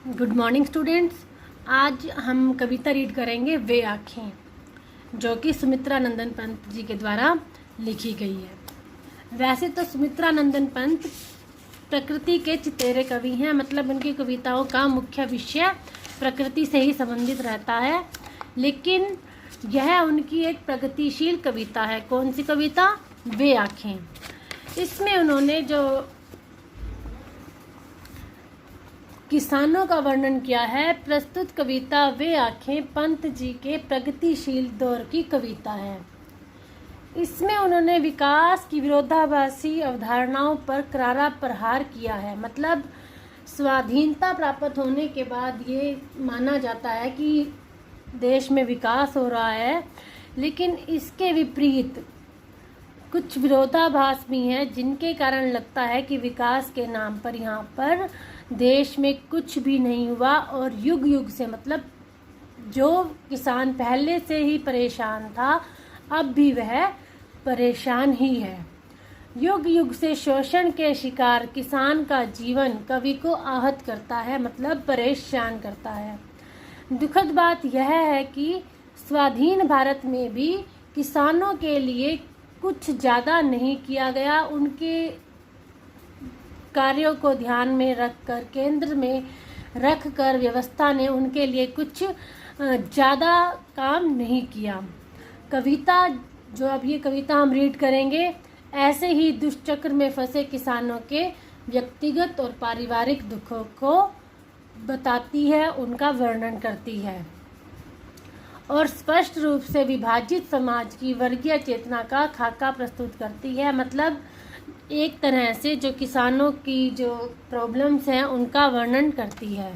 Good morning students. आज हम कविता read करेंगे वे आँखें, जो कि सुमित्रा नंदन पंत जी के द्वारा लिखी गई है। वैसे तो सुमित्रा नंदन पंत प्रकृति के चितेरे कवि हैं, मतलब उनकी कविताओं का मुख्य विषय प्रकृति से ही संबंधित रहता है, लेकिन यह उनकी एक प्रगतिशील कविता है। कौन सी कविता? वे आँखें। इसमें उन्होंने जो किसानों का वर्णन किया है, प्रस्तुत कविता वे आँखें पंत जी के प्रगतिशील दौर की कविता है। इसमें उन्होंने विकास की विरोधाभासी अवधारणाओं पर करारा प्रहार किया है। मतलब स्वाधीनता प्राप्त होने के बाद ये माना जाता है कि देश में विकास हो रहा है, लेकिन इसके विपरीत कुछ विरोधाभास भी हैं, जिनके कारण लगता है कि विकास के नाम पर यहाँ पर देश में कुछ भी नहीं हुआ और युग युग से, मतलब जो किसान पहले से ही परेशान था, अब भी वह परेशान ही है। युग युग से शोषण के शिकार किसान का जीवन कवि को आहत करता है, मतलब परेशान करता है। दुखद बात यह है कि स्वाधीन भारत में भी किसानों के लिए कुछ ज़्यादा नहीं किया गया। उनके कार्यों को ध्यान में रखकर, केंद्र में रखकर व्यवस्था ने उनके लिए कुछ ज़्यादा काम नहीं किया। कविता जो अब ये कविता हम रीड करेंगे, ऐसे ही दुष्चक्र में फंसे किसानों के व्यक्तिगत और पारिवारिक दुखों को बताती है, उनका वर्णन करती है और स्पष्ट रूप से विभाजित समाज की वर्गीय चेतना का खाका प्रस्तुत करती है। मतलब एक तरह से जो किसानों की जो प्रॉब्लम्स हैं उनका वर्णन करती है।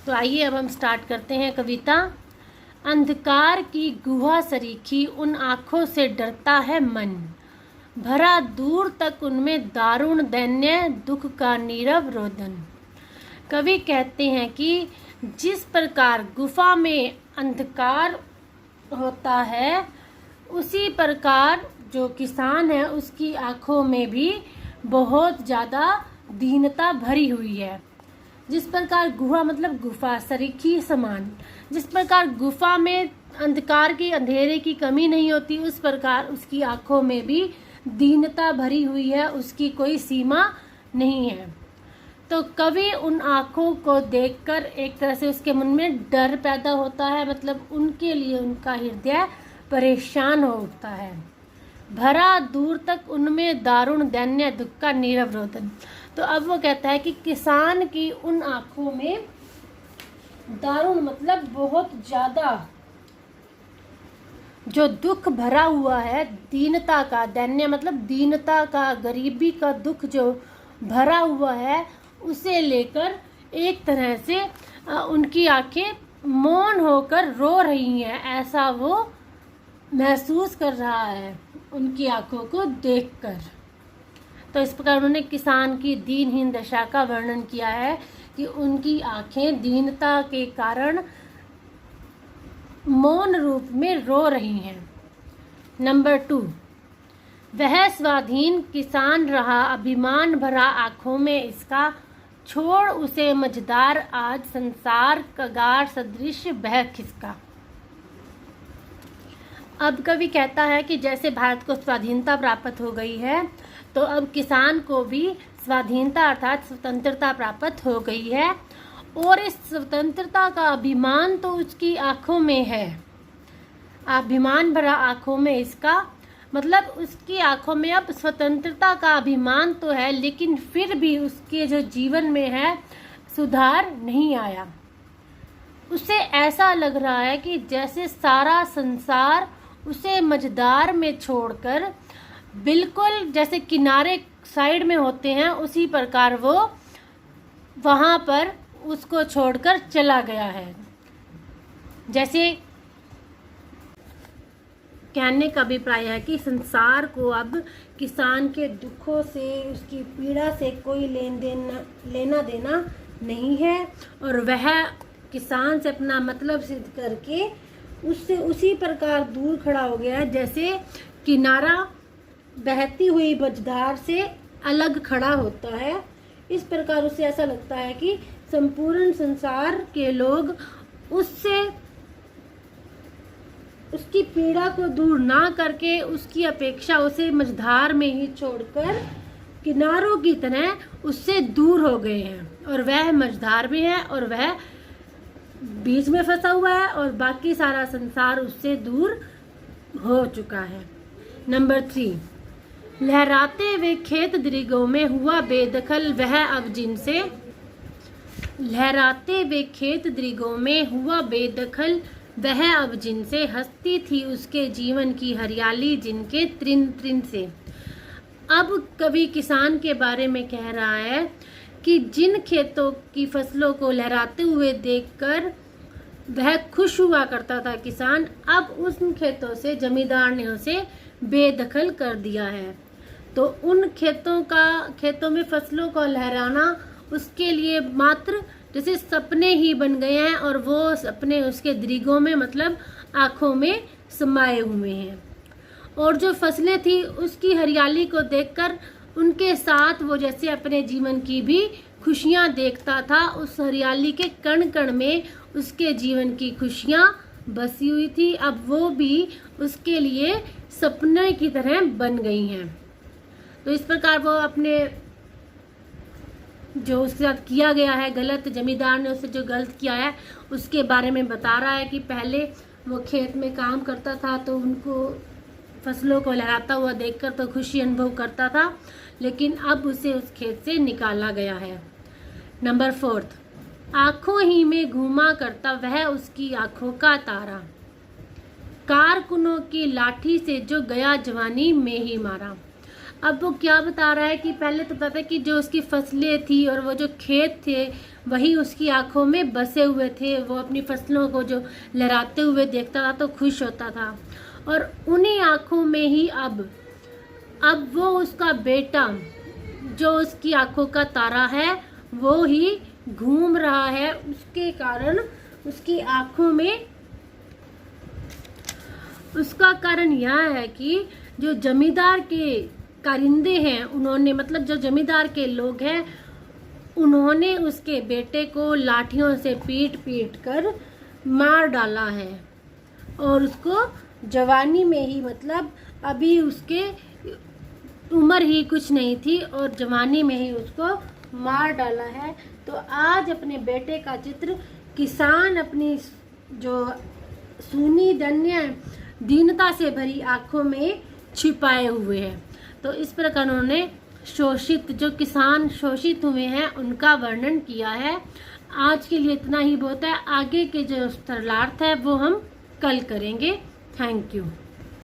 तो आइए अब हम स्टार्ट करते हैं कविता। अंधकार की गुहा सरीखी उन आँखों से डरता है मन, भरा दूर तक उनमें दारुण दैन्य दुख का नीरव रोदन। कवि कहते हैं कि जिस प्रकार गुफा में अंधकार होता है, उसी प्रकार जो किसान है उसकी आँखों में भी बहुत ज़्यादा दीनता भरी हुई है। जिस प्रकार गुहा मतलब गुफा, सरीखी समान, जिस प्रकार गुफा में अंधकार की, अंधेरे की कमी नहीं होती, उस प्रकार उसकी आँखों में भी दीनता भरी हुई है, उसकी कोई सीमा नहीं है। तो कवि उन आँखों को देखकर एक तरह से उसके मन में डर पैदा होता है, मतलब उनके लिए उनका हृदय परेशान हो उठता है। भरा दूर तक उनमें दारुण दैन्य दुख का नीरव रोदन। तो अब वो कहता है कि किसान की उन आँखों में दारुण मतलब बहुत ज़्यादा जो दुख भरा हुआ है, दीनता का, दैन्य मतलब दीनता का, गरीबी का दुख जो भरा हुआ है, उसे लेकर एक तरह से उनकी आंखें मौन होकर रो रही हैं, ऐसा वो महसूस कर रहा है उनकी आंखों को देखकर। तो इस प्रकार उन्होंने किसान की दीनहीन दशा का वर्णन किया है कि उनकी आंखें दीनता के कारण मौन रूप में रो रही हैं। नंबर 2, वह स्वाधीन किसान रहा अभिमान भरा आँखों में इसका, छोड़ उसे मझदार आज संसार कगार सदृश बह खिसका। अब कवि कहता है कि जैसे भारत को स्वाधीनता प्राप्त हो गई है, तो अब किसान को भी स्वाधीनता अर्थात स्वतंत्रता प्राप्त हो गई है, और इस स्वतंत्रता का अभिमान तो उसकी आँखों में है। अभिमान भरा आँखों में इसका मतलब उसकी आंखों में अब स्वतंत्रता का अभिमान तो है, लेकिन फिर भी उसके जो जीवन में है सुधार नहीं आया। उसे ऐसा लग रहा है कि जैसे सारा संसार उसे मझदार में छोड़कर, बिल्कुल जैसे किनारे साइड में होते हैं, उसी प्रकार वो वहाँ पर उसको छोड़कर चला गया है। जैसे कहने का अभिप्राय है कि संसार को अब किसान के दुखों से, उसकी पीड़ा से कोई लेना देना नहीं है, और वह किसान से अपना मतलब सिद्ध करके उससे उसी प्रकार दूर खड़ा हो गया है, जैसे किनारा बहती हुई मझधार से अलग खड़ा होता है। इस प्रकार उसे ऐसा लगता है कि संपूर्ण संसार के लोग उसकी पीड़ा को दूर ना करके उसकी अपेक्षा उसे मझधार में ही छोड़कर किनारों की तरह उससे दूर हो गए हैं, और वह मझधार में है और वह बीच में फंसा हुआ है और बाकी सारा संसार उससे दूर हो चुका है। नंबर 3, लहराते हुए खेत दरिगों में हुआ बेदखल वह अब जिनसे, लहराते हुए खेत दरिगों में हुआ बेदखल वह अब जिनसे, हंसती थी उसके जीवन की हरियाली जिनके त्रिन त्रिन से। अब कवि किसान के बारे में कह रहा है कि जिन खेतों की फसलों को लहराते हुए देखकर वह खुश हुआ करता था किसान, अब उन खेतों से जमींदार ने उसे बेदखल कर दिया है। तो उन खेतों में फसलों को लहराना उसके लिए मात्र जैसे सपने ही बन गए हैं, और वो सपने उसके दरिगों में मतलब आंखों में समाये हुए हैं। और जो फसलें थी उसकी हरियाली को देखकर उनके साथ वो जैसे अपने जीवन की भी खुशियां देखता था। उस हरियाली के कण कण में उसके जीवन की खुशियां बसी हुई थी। अब वो भी उसके लिए सपने की तरह बन गई हैं। तो इस प्रकार वो अपने जो उसके साथ किया गया है गलत, जमींदार ने उससे जो गलत किया है उसके बारे में बता रहा है कि पहले वो खेत में काम करता था तो उनको फसलों को लहराता हुआ देखकर तो खुशी अनुभव करता था, लेकिन अब उसे उस खेत से निकाला गया है। नंबर 4, आंखों ही में घूमा करता वह उसकी आंखों का तारा, कारकुनों की लाठी से जो गया जवानी में ही मारा। अब वो क्या बता रहा है कि पहले तो पता था कि जो उसकी फसलें थी और वो जो खेत थे वही उसकी आंखों में बसे हुए थे। वो अपनी फसलों को जो लहराते हुए देखता था तो खुश होता था, और उन्हीं आंखों में ही अब वो उसका बेटा जो उसकी आंखों का तारा है वो ही घूम रहा है। उसके कारण उसकी आंखों में, उसका कारण यह है कि जो जमींदार के कारिंदे हैं उन्होंने, मतलब जो जमींदार के लोग हैं उन्होंने उसके बेटे को लाठियों से पीट पीट कर मार डाला है, और उसको जवानी में ही, मतलब अभी उसके उम्र ही कुछ नहीं थी और जवानी में ही उसको मार डाला है। तो आज अपने बेटे का चित्र किसान अपनी जो सूनी दन्य दीनता से भरी आंखों में छिपाए हुए हैं। तो इस प्रकार उन्होंने शोषित, जो किसान शोषित हुए हैं उनका वर्णन किया है। आज के लिए इतना ही बहुत है। आगे के जो सरलार्थ है वो हम कल करेंगे। Thank you.